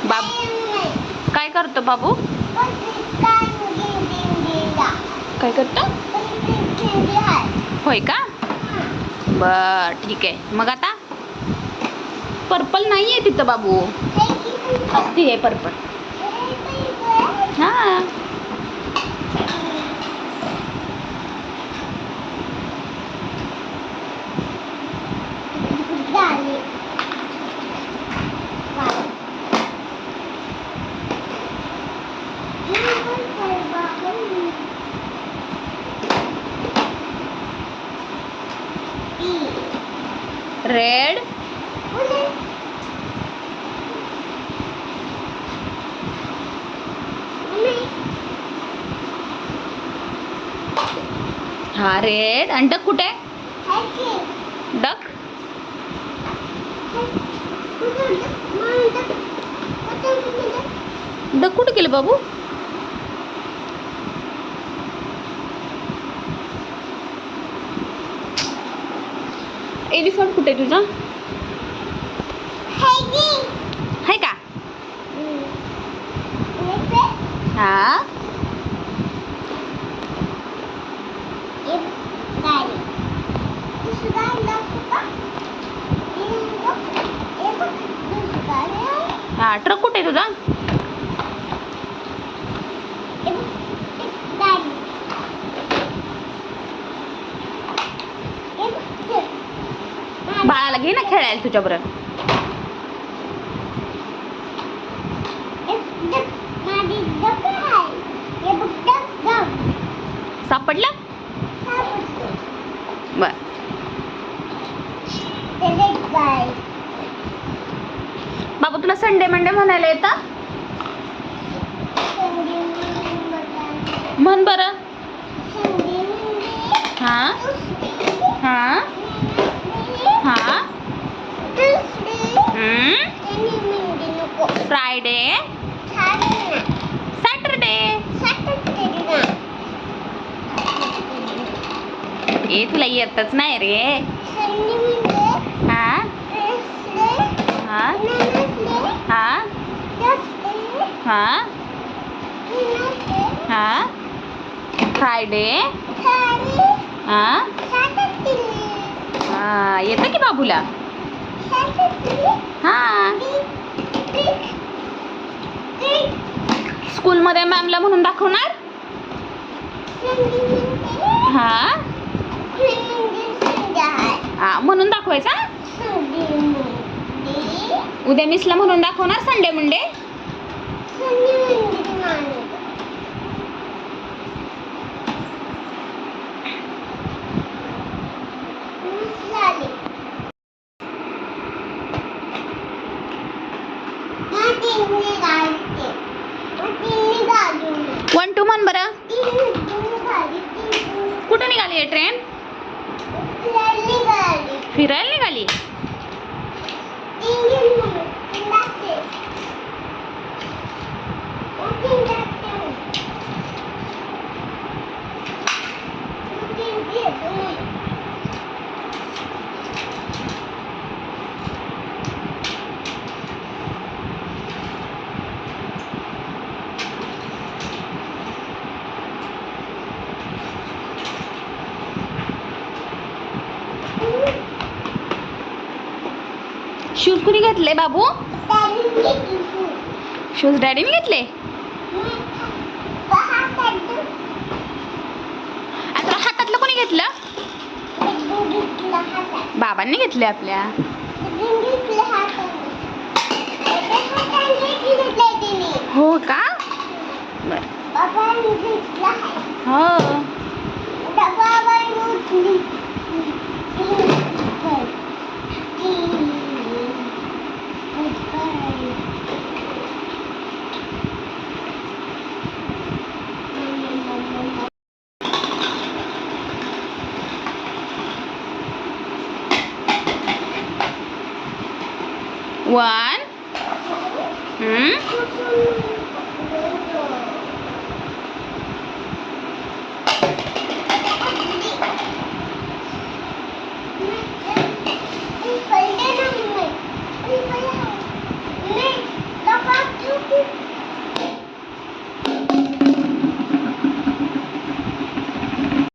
बाबू काय करतो बाबू? काय करतो? होय का? बर ठीक आहे. मग आता पर्पल नाहीये तिथं बाबू. ती आहे पर्पल. हा रेड हा रेड. आणि डक कुठे आहे? डक डक कुठे गेलं बाबू? एलिफंट कुठे तुझा? आहे का? हा हा ट्रक कुठे आहे तुझा? बाळाला घे ना खेळायला तुझ्या बरोबर. सापडला? बर बाबा तुला संडे मंडे म्हणायला येतं? म्हण बरं. हा हा हा फ्रायडे सॅटरडे. ए तुला येतच नाही रे. हा हा हा हा हा फ्रायडे हा हा येतं की बाबूला. हा स्कूलमध्ये मॅमला म्हणून दाखवणार. हा हा म्हणून दाखवायचा. उद्या मिसला म्हणून दाखवणार संडे मंडे. वन टू म्हण बरं. कुठे निघाली आहे ट्रेन? फिरायला निघाली. शूज कुणी घेतले बाबू? शूज डॅडीने घेतले. आता हातातलं कोणी घेतलं? बाबांनी घेतले आपल्या. हो का? बर हो. वन